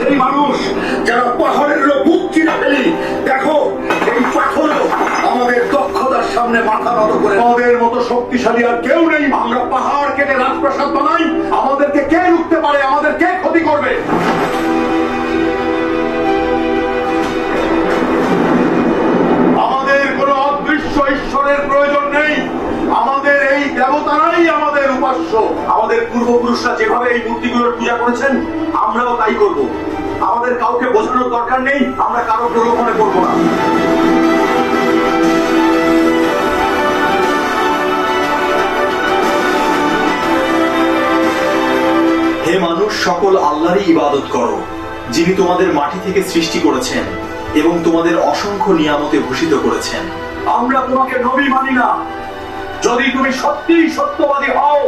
সেই মানুষ যারা পাহাড়ের বুক চিরে ফেলি, দেখো এই পাথরও আমাদের দক্ষতার সামনে মাথা নত করে। আমাদের মতো শক্তিশালী আর কেউ নেই। আমরা পাহাড় কেটে রাজপ্রাসাদ বানাই, আমাদেরকে কে রুখতে পারে, আমাদের কে ক্ষতি করবে? আমাদের কোনো অদৃশ্য ঈশ্বরের প্রয়োজন নেই, আমাদের এই দেবতারাই আমাদের উপাস্য। আমাদের পূর্বপুরুষরা যেভাবে এই মূর্তিগুলোর পূজা করেছেন, আমরাও তাই করব। আমাদের কাউকে বোঝানোর দরকার নেই, আমরা কারো প্রলোভনে করব না। হে মানুষ, সকল আল্লাহরই ইবাদত করো, যিনি তোমাদের মাটি থেকে সৃষ্টি করেছেন এবং তোমাদের অসংখ্য নিয়ামতে ভূষিত করেছেন। আমরা তোমাকে নবী মানি না। যদি তুমি সত্যিই সত্যবাদী হও,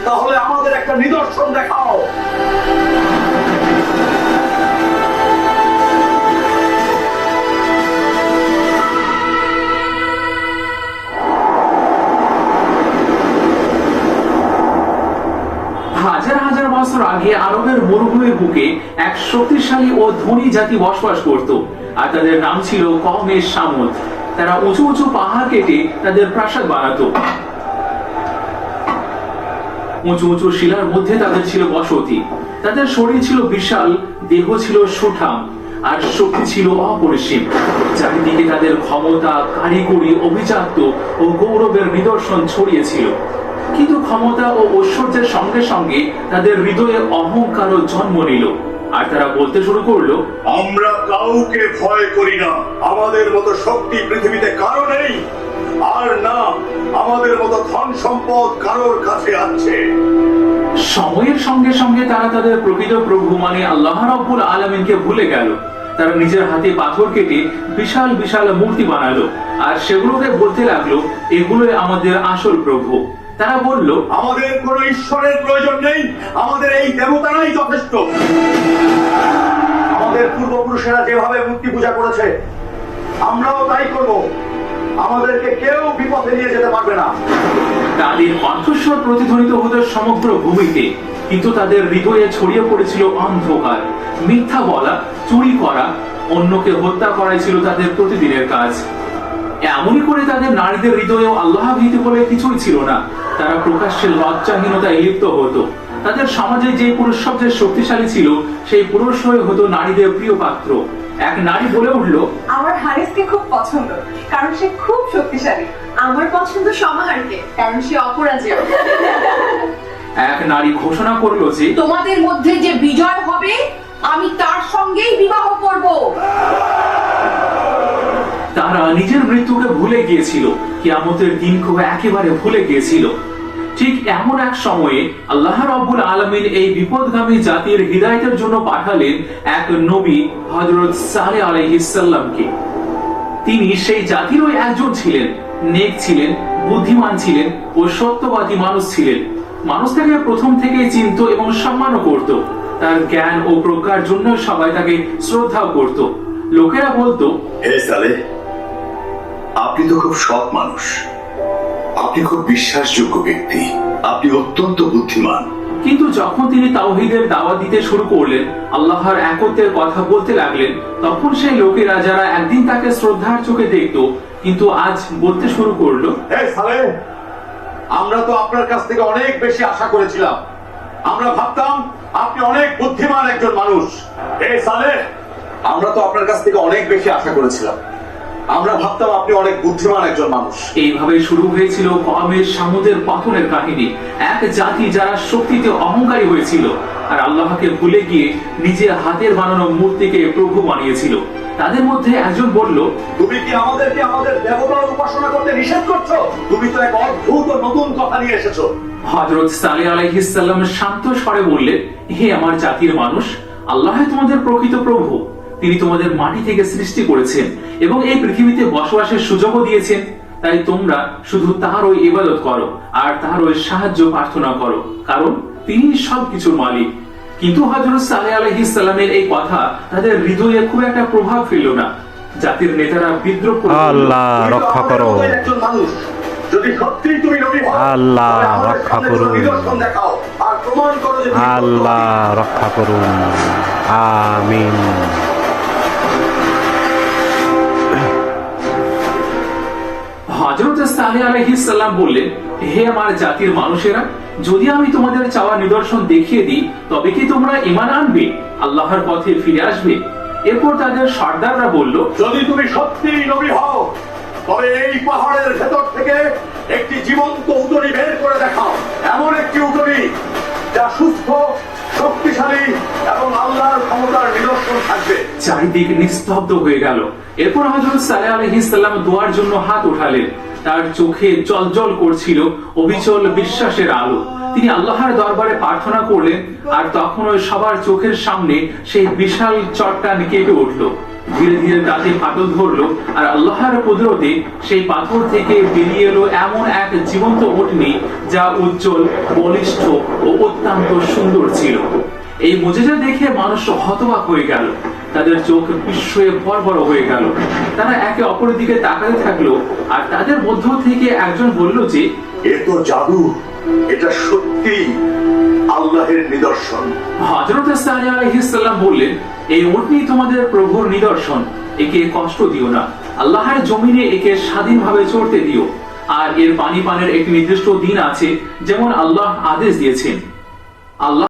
তাহলে আমাদের একটা নিদর্শন দেখাও। হাজার হাজার বছর আগে আরবের মরুভূমির বুকে এক শক্তিশালী ও ধনী জাতি বসবাস করত, আর তাদের নাম ছিল কওমে সামুদ। তারা উঁচু উঁচু পাহাড় কেটে তাদের প্রাসাদ বানাতো। উঁচু উঁচু শিলার মধ্যে তাদের ছিল বসতি। তাদের শরীর ছিল বিশাল, দেহ ছিল সুঠাম, আর শক্তি ছিল অপরিসীম। চারিদিকে তাদের ক্ষমতা, কারিগরি, অভিজাত্য ও গৌরবের নিদর্শন ছড়িয়েছিল। কিন্তু ক্ষমতা ও ঐশ্বর্যের সঙ্গে সঙ্গে তাদের হৃদয়ে অহংকারও জন্ম নিল, আর তারা বলতে শুরু করলো, আমরা কাউকে ভয় করি না। আমাদের মতো শক্তি পৃথিবীতে কারো নেই, আর না আমাদের মতো ধন সম্পদ কারোর কাছে আছে। সময়ের সঙ্গে সঙ্গে তারা তাদের প্রকৃত প্রভু মানে আল্লাহ রাব্বুল আলামিনকে ভুলে গেল। তারা নিজের হাতে পাথর কেটে বিশাল বিশাল মূর্তি বানালো, আর সেগুলোকে বলতে লাগলো, এগুলোই আমাদের আসল প্রভু। তারা বলল, আমাদের কোনো ঈশ্বরের প্রয়োজন নেই, আমাদের এই দেবতারাই যথেষ্ট। আমাদের পূর্বপুরুষেরা যেভাবে মূর্তি পূজা করেছে, আমরাও তাই করব। আমাদেরকে কেউ বিপথে নিয়ে যেতে পারবে না। তাদের কণ্ঠস্বর প্রতিধ্বনিত হতো সমগ্র ভূমিতে, কিন্তু তাদের হৃদয়ে ছড়িয়ে পড়েছিল অন্ধকার। মিথ্যা বলা, চুরি করা, অন্যকে হত্যা করাই ছিল তাদের প্রতিদিনের কাজ। এমনই করে তাদের নারীদের হৃদয়েও আল্লাহ ভীতি বলে কিছুই ছিল না। তারা প্রকাশ্যে লজ্জাহীনতায় লিপ্ত হতো। তাদের সমাজে যে পুরুষ সবচেয়ে শক্তিশালী ছিল, সেই পুরুষ হয়ে হতো নারীদের প্রিয় পাত্র। এক নারী বলে উঠল, আমার হারিসকে খুব পছন্দ, কারণ সে খুব শক্তিশালী। আমার পছন্দ সমাহারকে, কারণ সে অপরাজেয়। এক নারী ঘোষণা করলো যে তোমাদের মধ্যে যে বিজয় হবে, আমি তার সঙ্গেই বিবাহ করব। তারা নিজের মৃত্যুকে ভুলে গিয়েছিল, কিয়ামতের দিনকে একেবারে ভুলে গিয়েছিল। ঠিক এমন এক সময়ে আল্লাহ রাব্বুল আলামিন এই বিপদগামী জাতির হিদায়াতের জন্য পাঠালেন এক নবী, হযরত সালেহ আলাইহিস সালামকে। তিনি সেই জাতিরই একজন ছিলেন, নেক ছিলেন, বুদ্ধিমান ছিলেন ও সত্যবাদী মানুষ ছিলেন। মানুষ তাকে প্রথম থেকেই চিনত এবং সম্মানও করত। তার জ্ঞান ও প্রজ্ঞার জন্য সবাই তাকে শ্রদ্ধাও করত। লোকেরা বলতো, হে সালেহ, আপনি তো খুব সৎ মানুষ, আপনি খুব বিশ্বাসযোগ্য ব্যক্তি, আপনি অত্যন্ত বুদ্ধিমান। কিন্তু যখন তিনি তাওহীদের দাওয়াত দিতে শুরু করলেন, আল্লাহর একত্বের কথা বলতে লাগলেন, তখন সেই লোকেরা যারা একদিন তাকে শ্রদ্ধার চোখে দেখতো, কিন্তু আজ বলতে শুরু করলো, হে সালেহ, আমরা তো আপনার কাছ থেকে অনেক বেশি আশা করেছিলাম। আমরা ভাবতাম আপনি অনেক বুদ্ধিমান একজন মানুষ। হে সালেহ, আমরা তো আপনার কাছ থেকে অনেক বেশি আশা করেছিলাম। আমরা ভাবতাম আপনি অনেক বুদ্ধিমান একজন মানুষ। এইভাবে শুরু হয়েছিল কওমে সামুদের পতনের কাহিনী। এক জাতি যারা শক্তিতে অহংকারী হয়েছিল, আর আল্লাহকে ভুলে গিয়ে নিজের হাতের বানানো মূর্তিকে প্রভু বানিয়েছিল। তাদের মধ্যে একজন বলল, তুমি কি আমাদেরকে আমাদের দেবতার উপাসনা করতে নিষেধ করছো? তুমি তো এক অদ্ভুত ও নতুন কথা নিয়ে এসেছো। হযরত সালেহ আলাইহিস সালাম শান্ত স্বরে বললেন, হে আমার জাতির মানুষ, আল্লাহ তোমাদের প্রকৃত প্রভু। তিনি তোমাদের মাটি থেকে সৃষ্টি করেছেন এবং এই পৃথিবীতে বসবাসের সুযোগও দিয়েছেন। তাই তোমরা শুধু তারই ইবাদত করো আর তারই সাহায্য প্রার্থনা করো, কারণ তিনি সবকিছুর মালিক। কিন্তু হযরত সালেহ আলাইহিস সালামের এই কথা তাদের হৃদয়ে খুব একটা প্রভাব ফেলল না। জাতির নেতারা বিদ্রোহ করে, আল্লাহ রক্ষা করো, একজন মানুষ, যদি সত্যিই তুমি নবী হও, আল্লাহ তাহলে আমাদের রক্ষা সামনে করো। নিদর্শন দেখাও, আর প্রমাণ করো যে তুমি সত্য। আল্লাহ রক্ষা করুন, আমিন। হযরত সালেহ আলাইহিস সালাম বললেন, হে আমার জাতির মানুষেরা, যদি আমি তোমাদের চাওয়া নিদর্শন দেখিয়ে দিই তবে কি তোমরা ঈমান আনবে, আল্লাহর পথে ফিরে আসবে? এরপর তাদের সর্দাররা বলল, যদি তুমি সত্যিই নবী হও তবে এই পাহাড়ের ভেতর থেকে একটি জীবন্ত উটনী বের করে দেখাও, এমন একটি উটনী যা সুস্থ, শক্তিশালী এবং আল্লাহর ক্ষমতার নিদর্শন থাকবে। চারিদিক নিস্তব্ধ হয়ে গেল। এরপর হযরত সালেহ আলাইহিস সালাম দোয়ার জন্য হাত উঠালেন। তার চোখে জ্বলজ্বল করছিল অবিচল বিশ্বাসের আলো। তিনি আল্লাহর দরবারে প্রার্থনা করলেন, আর তখন ওই সবার চোখের সামনে সেই বিশাল চট্টান কেঁপে উঠল। ধীরে ধীরে তাতে ফাটল ধরলো, আর আল্লাহর কুদরতে সেই পাথর থেকে বেরিয়ে এলো এমন এক জীবন্ত উটনী যা উজ্জ্বল, বলিষ্ঠ ও অত্যন্ত সুন্দর ছিল। এই মুজিজা দেখে মানুষ হতবাক হয়ে গেল, তাদের চোখ বিস্ময়ে বড় হয়ে গেল। তারা একে অপরের দিকে তাকাতে থাকলো, আর তাদের মধ্য থেকে একজন বলল যে, এ তো জাদু, এটা সত্যি আল্লাহের নিদর্শন। হযরত সালেহ আলাইহিস সালাম বললেন, এই উটনী তোমাদের প্রভুর নিদর্শন, একে কষ্ট দিও না, আল্লাহর জমিনে একে স্বাধীনভাবে চড়তে দিও, আর এর পানি পানের একটি নির্দিষ্ট দিন আছে যেমন আল্লাহ আদেশ দিয়েছেন। আল্লাহ